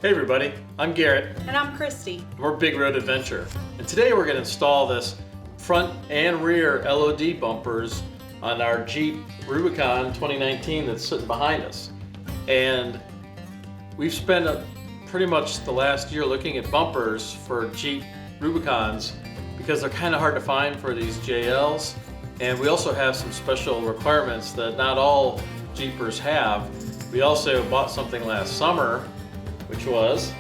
Hey everybody, I'm Garrett. And I'm Christy. We're Big Road Adventure. And today we're going to install this front and rear LOD bumpers on our Jeep Rubicon 2019 that's sitting behind us. And we've spent pretty much the last year looking at bumpers for Jeep Rubicons because they're kind of hard to find for these JLs. And we also have some special requirements that not all Jeepers have. We also bought something last summer, which was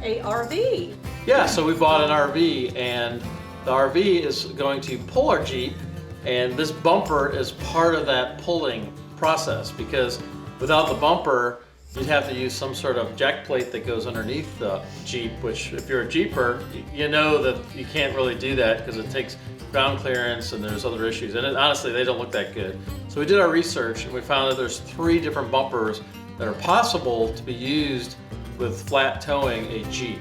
a RV. Yeah, so we bought an RV, and the RV is going to pull our Jeep, and this bumper is part of that pulling process, because without the bumper, you'd have to use some sort of jack plate that goes underneath the Jeep, which if you're a Jeeper, you know that you can't really do that because it takes ground clearance and there's other issues. And honestly, they don't look that good. So we did our research and we found that there's 3 different bumpers that are possible to be used with flat towing a Jeep.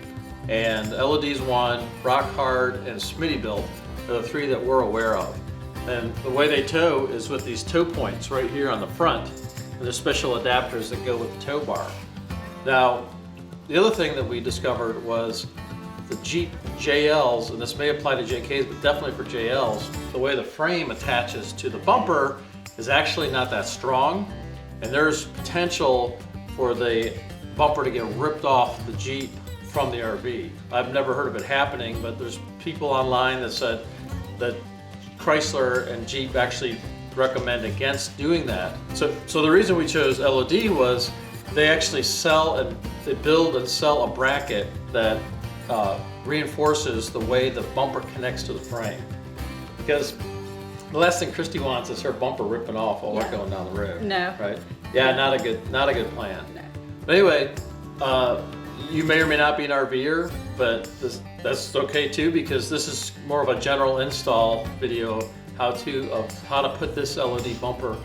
And LOD's one, Rock Hard, and Smittybilt are the 3 that we're aware of. And the way they tow is with these tow points right here on the front, and there's special adapters that go with the tow bar. Now, the other thing that we discovered was the Jeep JLs, and this may apply to JKs, but definitely for JLs, the way the frame attaches to the bumper is actually not that strong, and there's potential for the bumper to get ripped off the Jeep from the RV. I've never heard of it happening, but there's people online that said that Chrysler and Jeep actually recommend against doing that. So the reason we chose LOD was they actually sell and they build and sell a bracket that reinforces the way the bumper connects to the frame. Because the last thing Christy wants is her bumper ripping off while we're going down the road. No. Right? Yeah, not a good plan. No. But anyway, you may or may not be an RVer, but that's okay too, because this is more of a general install video of how to put this LOD bumper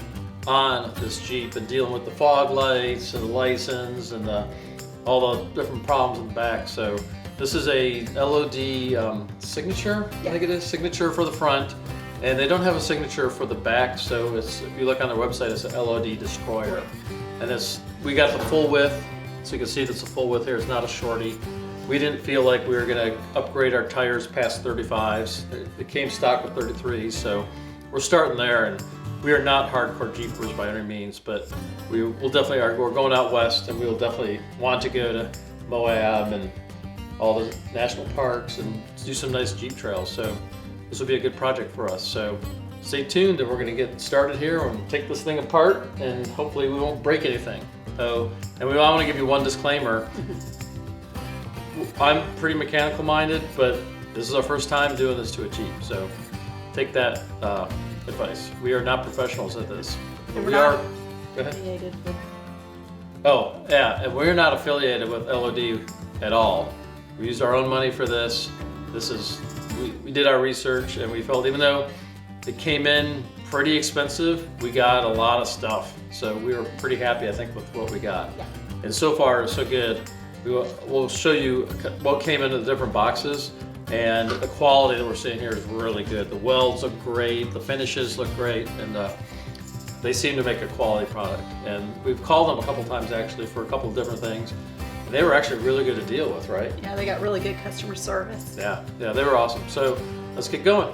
on this Jeep and dealing with the fog lights and the license and all the different problems in the back. So this is a LOD Signature, I think it is, Signature for the front. And they don't have a signature for the back, so if you look on their website, it's an LOD Destroyer. And we got the full width, so you can see that's a full width here. It's not a shorty. We didn't feel like we were going to upgrade our tires past 35s. It came stock with 33s, so we're starting there. And we are not hardcore Jeepers by any means, but we're going out west, and we'll definitely want to go to Moab and all the national parks and do some nice Jeep trails. So this will be a good project for us. So stay tuned, and we're going to get started here and take this thing apart, and hopefully we won't break anything. And I want to give you one disclaimer. I'm pretty mechanical minded, but this is our first time doing this to a Jeep, so take that advice. We are not professionals at this. And We we're are. not Go ahead. affiliated with. Oh, yeah, and we're not affiliated with LOD at all. We used our own money for this. We did our research, and we felt even though it came in pretty expensive, we got a lot of stuff. So we were pretty happy, I think, with what we got. Yeah. And so far, so good. We'll show you what came into the different boxes, and the quality that we're seeing here is really good. The welds look great, the finishes look great, and they seem to make a quality product. And we've called them a couple times actually for a couple of different things. And they were actually really good to deal with, right? Yeah, they got really good customer service. Yeah, they were awesome. So let's get going.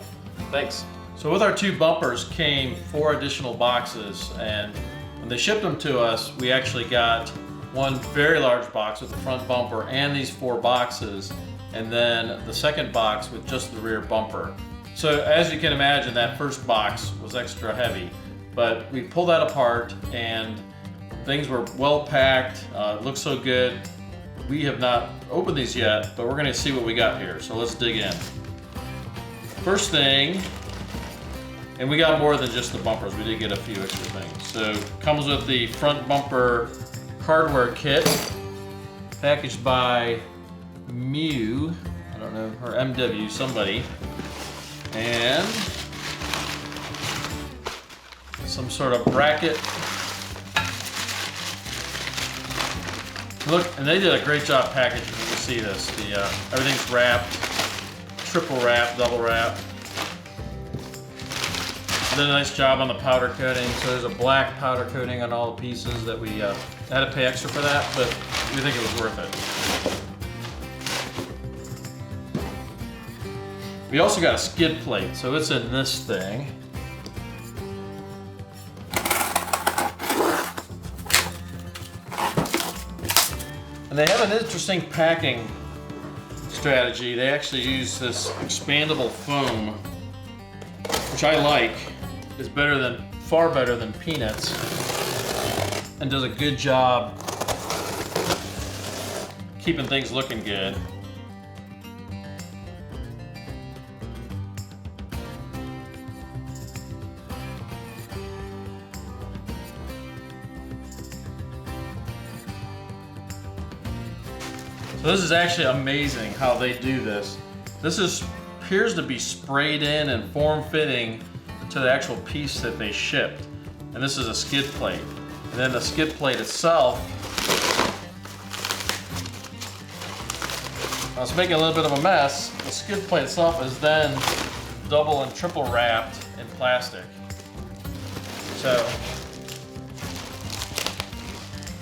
Thanks. So with our 2 bumpers came 4 additional boxes, and when they shipped them to us, we actually got one very large box with the front bumper and these 4 boxes, and then the second box with just the rear bumper. So as you can imagine, that first box was extra heavy, but we pulled that apart and things were well packed. It looks so good. We have not opened these yet, but we're going to see what we got here. So let's dig in. First thing, and we got more than just the bumpers. We did get a few extra things. So it comes with the front bumper hardware kit, packaged by Mew, I don't know, or MW, somebody, and some sort of bracket. Look, and they did a great job packaging. You can see this. Everything's wrapped, triple wrap, double wrap. Did a nice job on the powder coating. So there's a black powder coating on all the pieces that we had to pay extra for that, but we think it was worth it. We also got a skid plate, so it's in this thing. And they have an interesting packing strategy. They actually use this expandable foam, which I like. Is far better than peanuts, and does a good job keeping things looking good. So this is actually amazing how they do this. This appears to be sprayed in and form-fitting to the actual piece that they shipped. And this is a skid plate. And then the skid plate itself, I was making a little bit of a mess. The skid plate itself is then double and triple wrapped in plastic. So,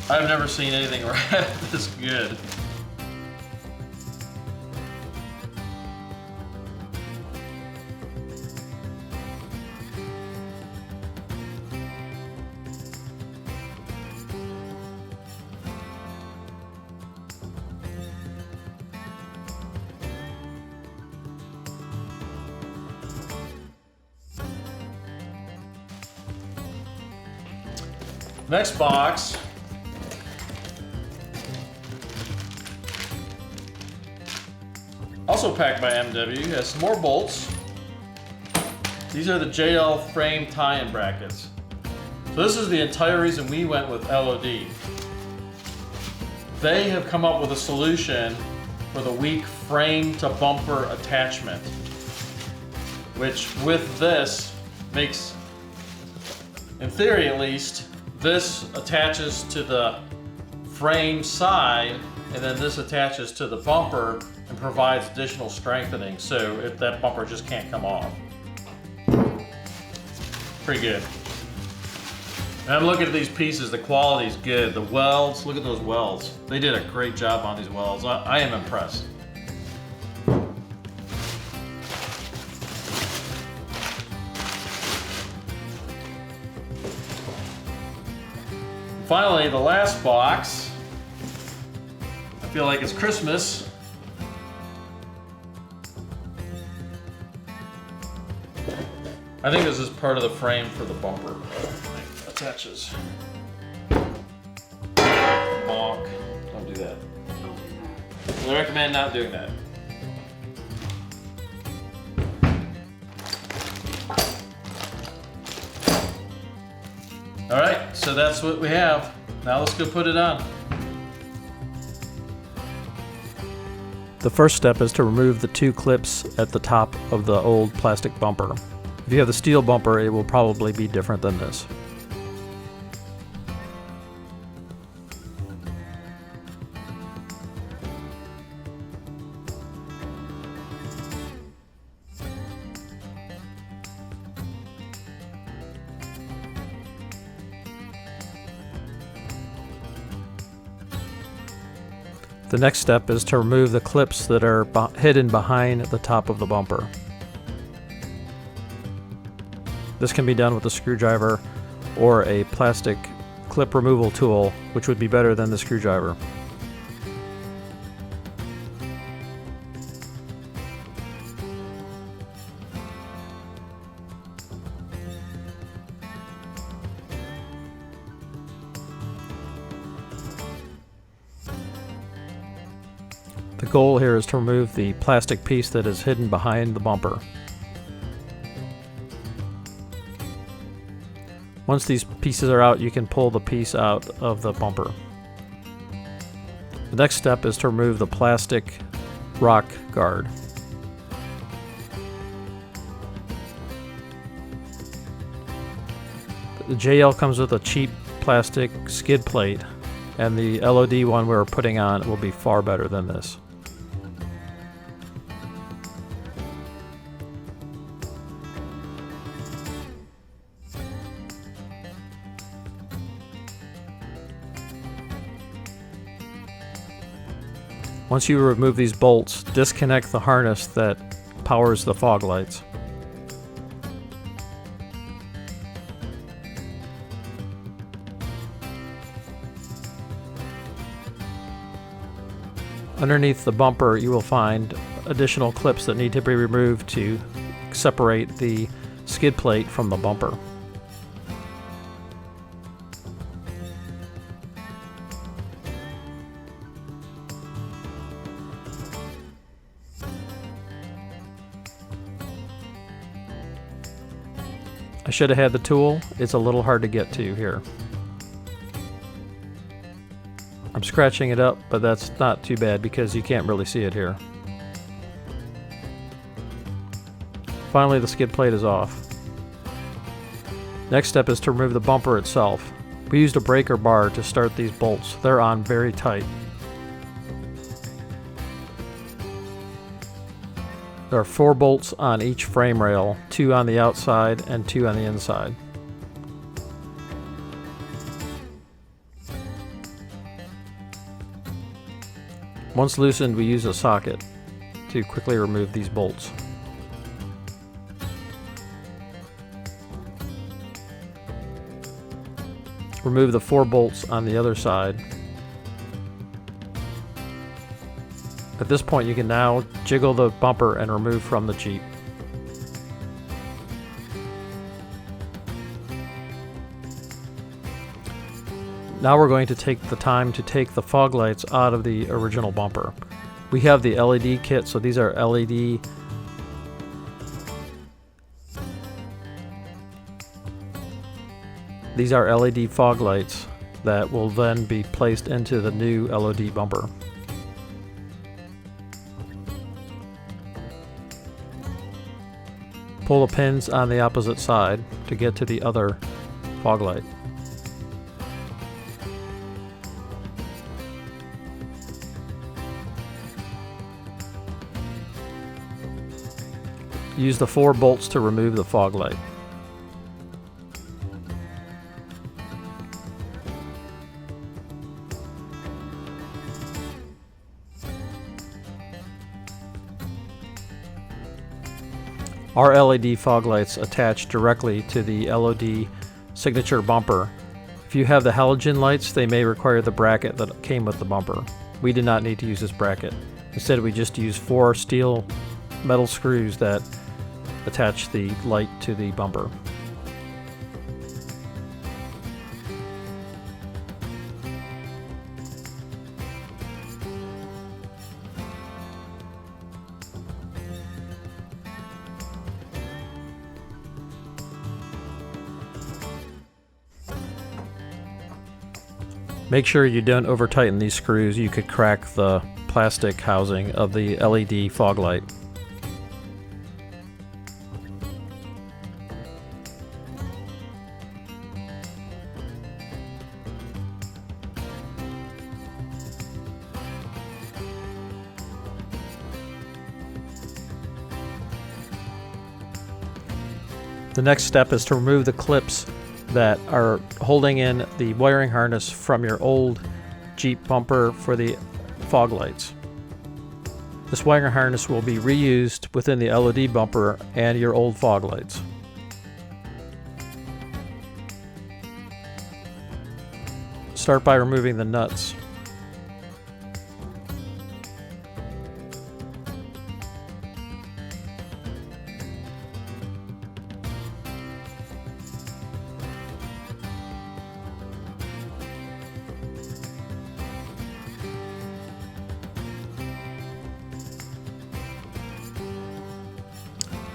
I've never seen anything wrapped this good. Next box. Also packed by MW, has some more bolts. These are the JL frame tie-in brackets. So this is the entire reason we went with LOD. They have come up with a solution for the weak frame to bumper attachment, which with this makes, in theory at least, this attaches to the frame side, and then this attaches to the bumper and provides additional strengthening, so if that bumper just can't come off. Pretty good. And I'm looking at these pieces, the quality's good. The welds, look at those welds. They did a great job on these welds. I am impressed. Finally, the last box. I feel like it's Christmas. I think this is part of the frame for the bumper. It attaches. Bonk. Don't do that. I recommend not doing that. All right, so that's what we have. Now let's go put it on. The first step is to remove the two clips at the top of the old plastic bumper. If you have the steel bumper, it will probably be different than this. The next step is to remove the clips that are hidden behind the top of the bumper. This can be done with a screwdriver or a plastic clip removal tool, which would be better than the screwdriver. The goal here is to remove the plastic piece that is hidden behind the bumper. Once these pieces are out, you can pull the piece out of the bumper. The next step is to remove the plastic rock guard. The JL comes with a cheap plastic skid plate, and the LOD one we're putting on will be far better than this. Once you remove these bolts, disconnect the harness that powers the fog lights. Underneath the bumper, you will find additional clips that need to be removed to separate the skid plate from the bumper. I should have had the tool. It's a little hard to get to here. I'm scratching it up, but that's not too bad because you can't really see it here. Finally, the skid plate is off. Next step is to remove the bumper itself. We used a breaker bar to start these bolts. They're on very tight. There are 4 bolts on each frame rail, 2 on the outside and 2 on the inside. Once loosened, we use a socket to quickly remove these bolts. Remove the 4 bolts on the other side. At this point, you can now jiggle the bumper and remove from the Jeep. Now we're going to take the time to take the fog lights out of the original bumper. We have the LED kit, so these are LED fog lights that will then be placed into the new LOD bumper. Pull the pins on the opposite side to get to the other fog light. Use the 4 bolts to remove the fog light. Our LED fog lights attach directly to the LOD Signature bumper. If you have the halogen lights, they may require the bracket that came with the bumper. We did not need to use this bracket. Instead, we just used 4 steel metal screws that attach the light to the bumper. Make sure you don't over tighten these screws. You could crack the plastic housing of the LED fog light. The next step is to remove the clips that are holding in the wiring harness from your old Jeep bumper for the fog lights. This wiring harness will be reused within the LOD bumper and your old fog lights. Start by removing the nuts.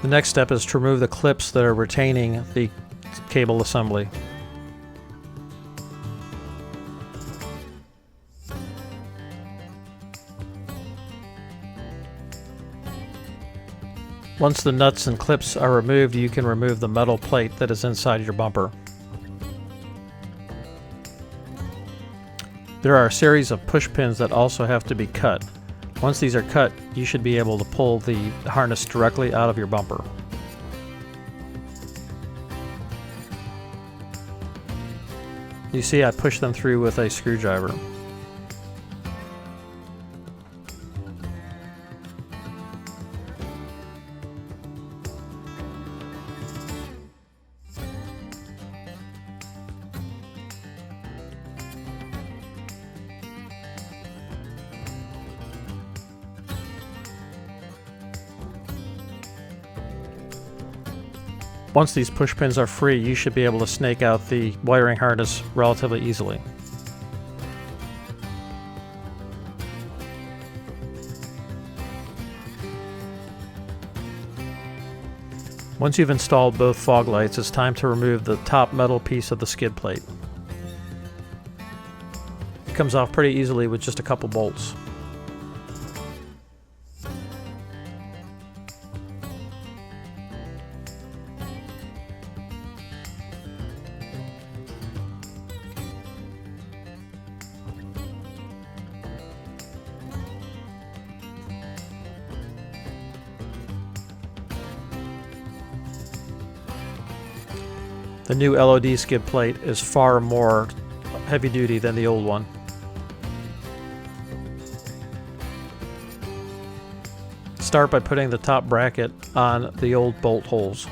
The next step is to remove the clips that are retaining the cable assembly. Once the nuts and clips are removed, you can remove the metal plate that is inside your bumper. There are a series of push pins that also have to be cut. Once these are cut, you should be able to pull the harness directly out of your bumper. You see I pushed them through with a screwdriver. Once these push pins are free, you should be able to snake out the wiring harness relatively easily. Once you've installed both fog lights, it's time to remove the top metal piece of the skid plate. It comes off pretty easily with just a couple bolts. The new LOD skid plate is far more heavy duty than the old one. Start by putting the top bracket on the old bolt holes.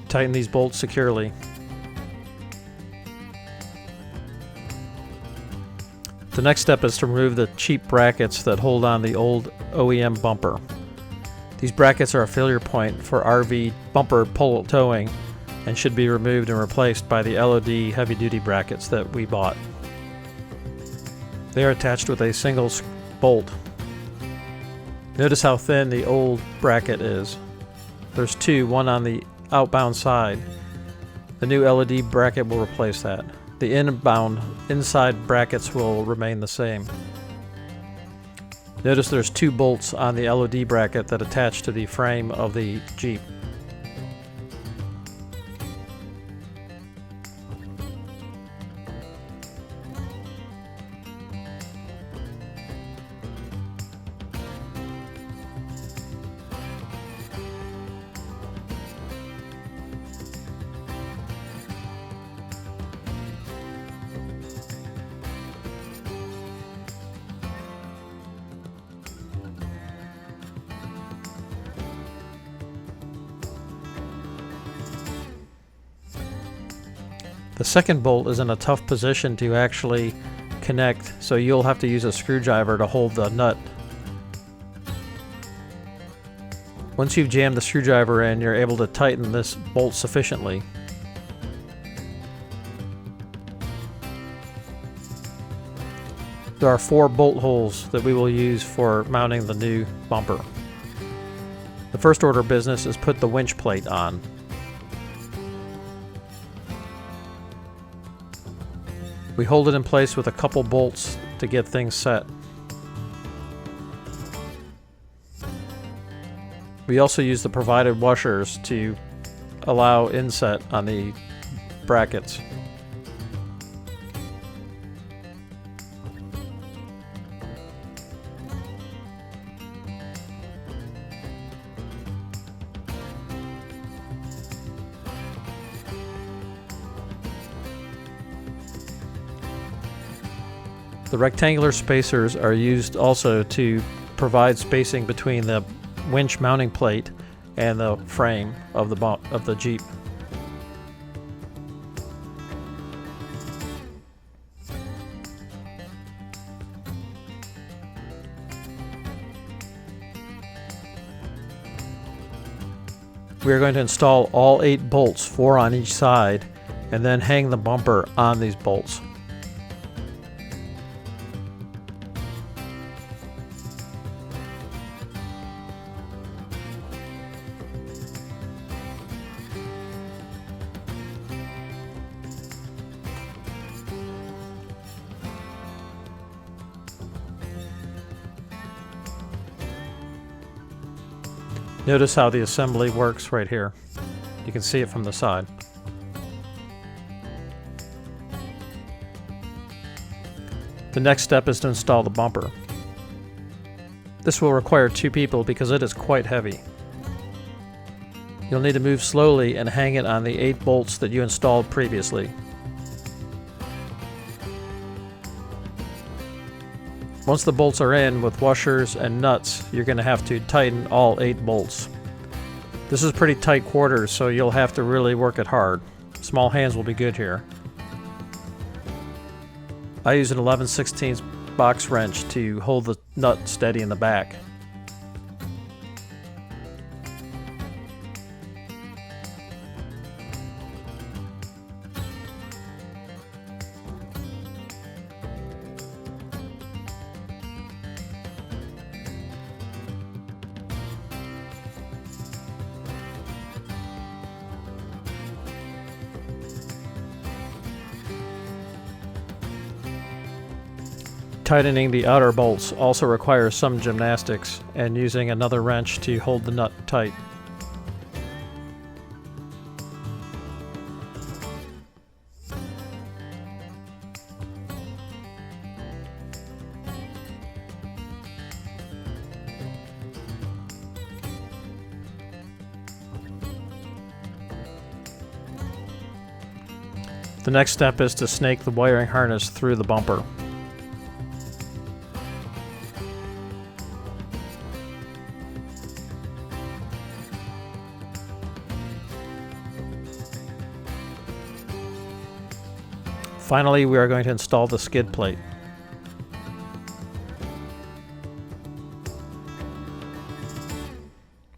Tighten these bolts securely. The next step is to remove the cheap brackets that hold on the old OEM bumper. These brackets are a failure point for RV bumper pull towing and should be removed and replaced by the LOD heavy-duty brackets that we bought. They are attached with a single bolt. Notice how thin the old bracket is. There's two, one on the outbound side. The new LOD bracket will replace that. The inbound inside brackets will remain the same. Notice there's two bolts on the LOD bracket that attach to the frame of the Jeep. The second bolt is in a tough position to actually connect, so you'll have to use a screwdriver to hold the nut. Once you've jammed the screwdriver in, you're able to tighten this bolt sufficiently. There are 4 bolt holes that we will use for mounting the new bumper. The first order of business is put the winch plate on. We hold it in place with a couple bolts to get things set. We also use the provided washers to allow inset on the brackets. The rectangular spacers are used also to provide spacing between the winch mounting plate and the frame of the Jeep. We are going to install all 8 bolts, 4 on each side, and then hang the bumper on these bolts. Notice how the assembly works right here. You can see it from the side. The next step is to install the bumper. This will require 2 people because it is quite heavy. You'll need to move slowly and hang it on the 8 bolts that you installed previously. Once the bolts are in with washers and nuts, you're going to have to tighten all 8 bolts. This is pretty tight quarters, so you'll have to really work it hard. Small hands will be good here. I use an 11/16 box wrench to hold the nut steady in the back. Tightening the outer bolts also requires some gymnastics and using another wrench to hold the nut tight. The next step is to snake the wiring harness through the bumper. Finally, we are going to install the skid plate.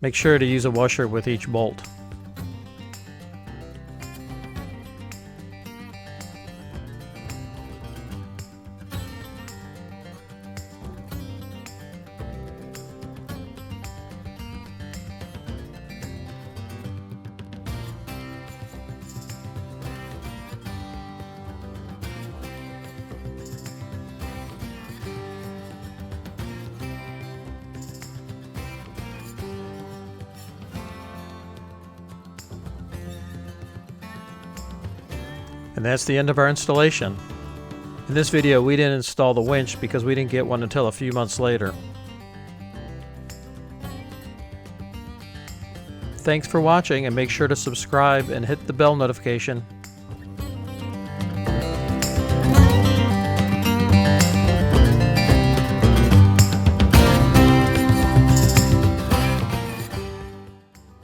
Make sure to use a washer with each bolt. And that's the end of our installation. In this video we didn't install the winch because we didn't get one until a few months later. Thanks for watching, and make sure to subscribe and hit the bell notification